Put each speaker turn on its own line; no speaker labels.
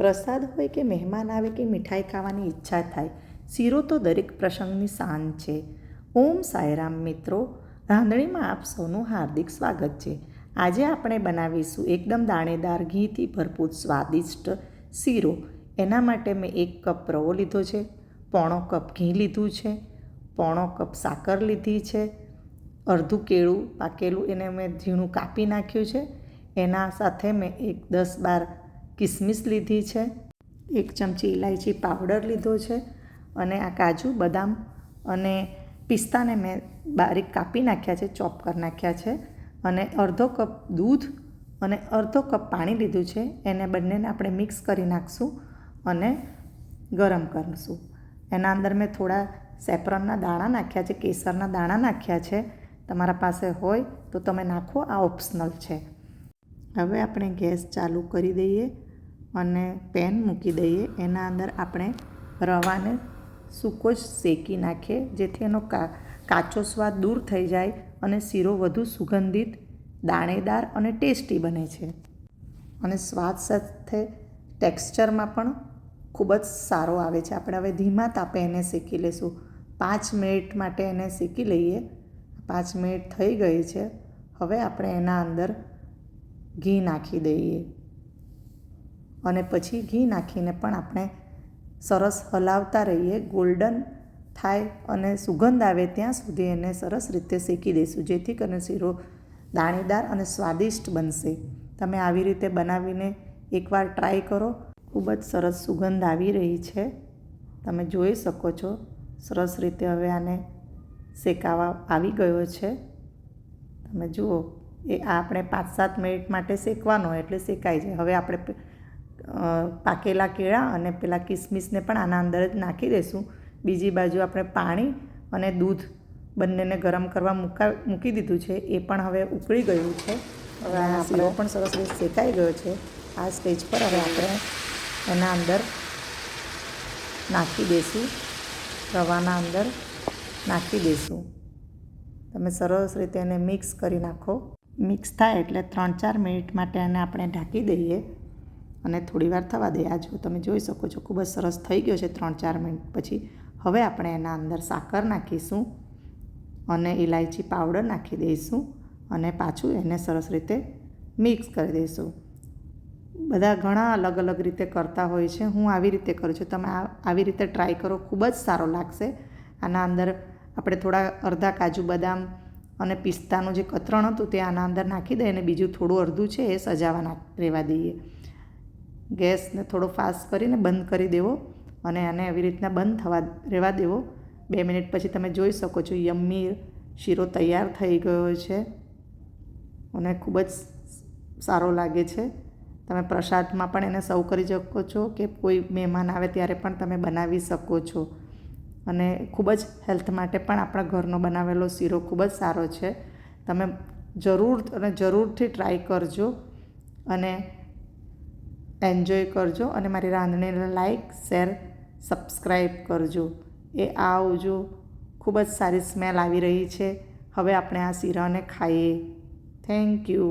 પ્રસાદ હોય કે મહેમાન આવે કે મીઠાઈ ખાવાની ઈચ્છા થાય, શીરો તો દરેક પ્રસંગની શાન છે. ઓમ સાંઈરામ મિત્રો, રાંધણીમાં આપ સૌનું હાર્દિક સ્વાગત છે. આજે આપણે બનાવીશું એકદમ દાણેદાર ઘીથી ભરપૂર સ્વાદિષ્ટ શીરો. એના માટે મેં 1 કપ રવો લીધો છે, પોણો કપ ઘી લીધું છે, પોણો કપ સાકર લીધી છે, અડધું કેળું પાકેલું એને મેં ઝીણું કાપી નાખ્યું છે. એના સાથે મેં 10-12 કિસમિસ લીધી છે, 1 ચમચી ઇલાયચી પાવડર લીધો છે, અને આ કાજુ બદામ અને પિસ્તાને મેં બારીક કાપી નાખ્યા છે, ચોપ કરી નાખ્યા છે, અને અડધો કપ દૂધ અને અડધો કપ પાણી લીધું છે. એને બંનેને આપણે મિક્સ કરી નાખશું અને ગરમ કરીશું. એના અંદર મેં થોડા સેફ્રોનના દાણા નાખ્યા છે, કેસરના દાણા નાખ્યા છે. તમારા પાસે હોય તો તમે નાખો, આ ઓપ્શનલ છે. હવે આપણે ગેસ ચાલુ કરી દઈએ અને પેન મૂકી દઈએ. એના અંદર આપણે રવાને સૂકો જ શેકી નાખીએ, જેથી એનો કાચો સ્વાદ દૂર થઈ જાય અને શીરો વધુ સુગંધિત, દાણેદાર અને ટેસ્ટી બને છે. અને સ્વાદ સાથે ટેક્સચરમાં પણ ખૂબ જ સારો આવે છે. આપણે હવે ધીમા તાપે એને શેકી લઈશું. 5 મિનિટ માટે એને શેકી લઈએ. 5 મિનિટ થઈ ગઈ છે. હવે આપણે એના અંદર ઘી નાખી દઈએ અને પછી ઘી નાખીને પણ આપણે સરસ હલાવતા રહીએ. ગોલ્ડન થાય અને સુગંધ આવે ત્યાં સુધી એને સરસ રીતે શેકી દઈશું, જેથી કરીને શીરો દાણેદાર અને સ્વાદિષ્ટ બનશે. તમે આવી રીતે બનાવીને એકવાર ટ્રાય કરો. ખૂબ જ સરસ સુગંધ આવી રહી છે, તમે જોઈ શકો છો. સરસ રીતે હવે આને શેકાવા આવી ગયો છે. તમે જુઓ, આપણે 5-7 મિનિટ માટે શેકવાનો, એટલે શેકાઈ જાય. હવે આપણે પાકેલા કેળા અને પેલા કિસમિસને પણ આના અંદર જ નાખી દઈશું. બીજી બાજુ આપણે પાણી અને દૂધ બંનેને ગરમ કરવા મૂકી દીધું છે. એ પણ હવે ઉકળી ગયું છે. હવે આ શીરો પણ સરસ રીતે શેકાઈ ગયો છે. આ સ્ટેજ પર હવે આપણે એના અંદર નાખી દઈશું, રવાના અંદર નાખી દઈશું. તમે સરસ રીતે એને મિક્સ કરી નાખો. મિક્સ થાય એટલે 3-4 મિનિટ માટે એને આપણે ઢાંકી દઈએ અને થોડીવાર થવા દઈએ. આ જો તમે જોઈ શકો છો, ખૂબ જ સરસ થઈ ગયો છે 3-4 મિનિટ પછી. હવે આપણે એના અંદર સાકર નાખીશું અને ઇલાયચી પાવડર નાખી દઈશું અને પાછું એને સરસ રીતે મિક્સ કરી દઈશું. બધા ઘણા અલગ અલગ રીતે કરતા હોય છે. હું આવી રીતે કરું છું. તમે આવી રીતે ટ્રાય કરો, ખૂબ જ સારો લાગશે. આના અંદર આપણે થોડા અડધા કાજુ બદામ અને પિસ્તાનું જે કતરણ હતું તે આના અંદર નાખી દઈએ અને બીજું થોડું અડધું છે એ સજાવવા રહેવા દઈએ. ગેસને થોડો ફાસ્ટ કરીને બંધ કરી દેવો અને આને આવી રીતના બંધ થવા રહેવા દેવો. 2 મિનિટ પછી તમે જોઈ શકો છો, યમ્મી શીરો તૈયાર થઈ ગયો છે અને ખૂબ જ સારો લાગે છે. તમે પ્રસાદમાં પણ એને સર્વ કરી શકો છો કે કોઈ મહેમાન આવે ત્યારે પણ તમે બનાવી શકો છો. અને ખૂબ જ હેલ્થ માટે પણ આપણા ઘરનો બનાવેલો શીરો ખૂબ જ સારો છે. તમે જરૂરથી ટ્રાય કરજો અને એન્જોય કરજો. અને મારી રાંધણીને લાઈક, શેર, સબસ્ક્રાઈબ કરજો. આવજો. ખૂબ જ સારી સ્મેલ આવી રહી છે. હવે આપણે આ શીરાને ખાઈએ. Thank you.